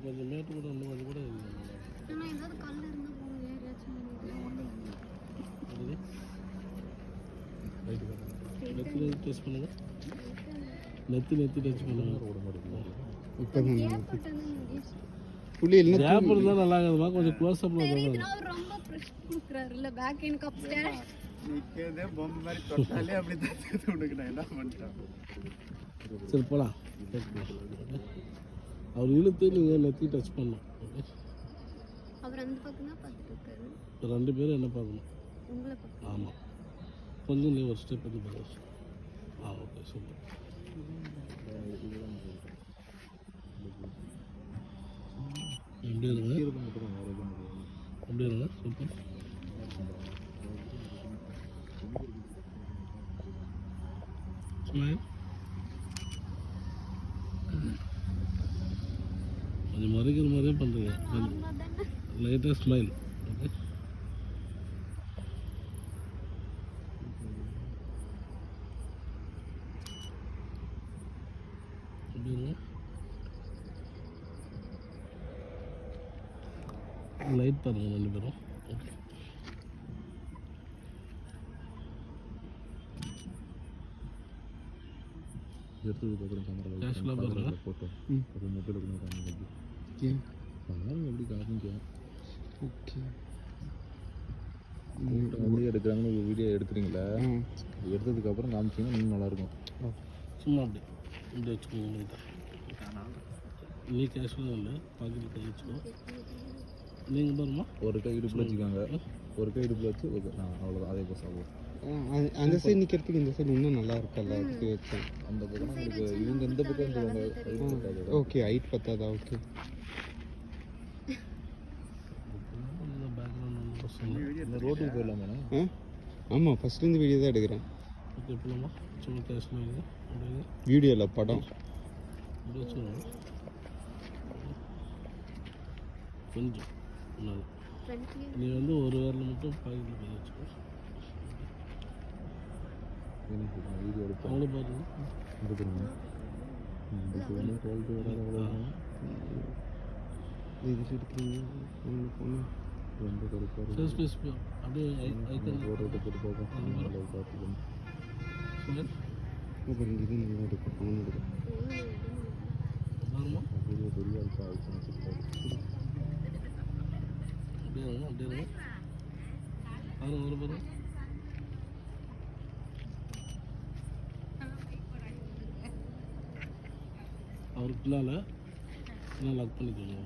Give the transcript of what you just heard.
கொஞ்சம் மேட்டு கூட இன்னும் கொஞ்சம் கூட ஏதாவது கல் இருந்தால் போகும் ஏறியாச்சும் நெத்தி டெஸ்ட் பண்ணுங்க. நெத்தி டச் பண்ணுங்க. இப்போ புள்ளி இல்லை கேப் இருந்தால் நல்லா இருக்குதுமா. கொஞ்சம் க்ளோஸ் அப்பில் ரொம்ப ப்ரெஷ் கொடுக்குறாருல்ல பேக் எனக்கு அப்ஸ்டேர் நிற்கிறதே பொம்மை மாதிரி தொட்டாலே அப்படி தச்சு உனக்கு நான் என்ன பண்ணிட்டேன். சரி போகலாம். அவர் இழுத்து நீங்கள் நெத்தி டச் பண்ணணும். அவர் அந்த பக்கம் தான் பார்த்துட்டு இருக்காரு. 2 பேரும் என்ன பார்க்கணும்? உங்களை பார்க்கணும். ஆமாம், கொஞ்சம் நீ ஒரு ஸ்டெப் பண்ணி பாருங்க. Okay super. எப்படி இருங்க சூப்பர். ஸ்மைல். கொஞ்சம் மறைக்கிற மாதிரியே பண்ணுறீங்க. லைட்டாக ஸ்மைல். ஓகே லைட் பாருங்க 2 பேரும். ஓகே எடுத்ததுக்கப்புறம் கேஷ்லாம் பாருங்க. ஃபோட்டோ அது மொபைல் எப்படி காமிக்க. ஓகே வீடியோ எடுக்கிறாங்கன்னு ஒரு வீடியோ எடுக்கிறீங்களா? எடுத்ததுக்கப்புறம் காமிச்சிங்கன்னா இன்னும் நல்லாயிருக்கும். சும்மா இப்படி வச்சுக்கோங்க. நீ கேஷ்லாம் இல்லை பாக்கெட்டில் கை வச்சுக்கோ. நீங்கள் பாருமா ஒரு கை இடுப்பில் வச்சுக்காங்க, ஒரு கை இடுப்பில் வச்சு ஓகே அவ்வளோதான். அதே போல் சாப்பிடுவோம். அந்த சைடு நிற்கிறதுக்கு இந்த சைடு இன்னும் நல்லா இருக்குல்ல அதுக்கு வச்சேன். அந்த பக்கம் உங்களுக்கு இவங்க இந்த பக்கம் சொல்லுவாங்க. ஓகே ஹைட் பத்தாதா? ஓகே இந்த ரோட்டுக்கு போயிடலாமா? ஆமாம் ஃபஸ்ட்லேருந்து வீடியோ தான் எடுக்கிறேன். ஓகே போகலாமா? சும்மா கேஷ்லாம் இல்லை வீடியோவில் படம் இப்படி வச்சுக்கோங்க. கொஞ்சம் நீ வந்து ஒரு வேரில் மட்டும் பாக்கெட்டில் கை வச்சுக்கோ. வீடியோ எடுப்போம். அவ்வளோ பாருங்க. இதில் எடுக்கிறீங்க பொண்ணு ரொம்ப கருப்பாக ஃபேஸ் ஃபேஸ் அப்படியே ஐக்கன் ரோட்டை போட்டு பார்ப்போம். பார்த்துக்கணும். அப்புறம் இது நல்லா எடுக்கும். அவனு எடுக்கும் பாருமா. பெரிய பெரிய ஐக்கன் அப்படியே பாருங்க ஒரு பாருங்க. அவருக்கு பின்னால் லாக் பண்ணிக்கோங்க.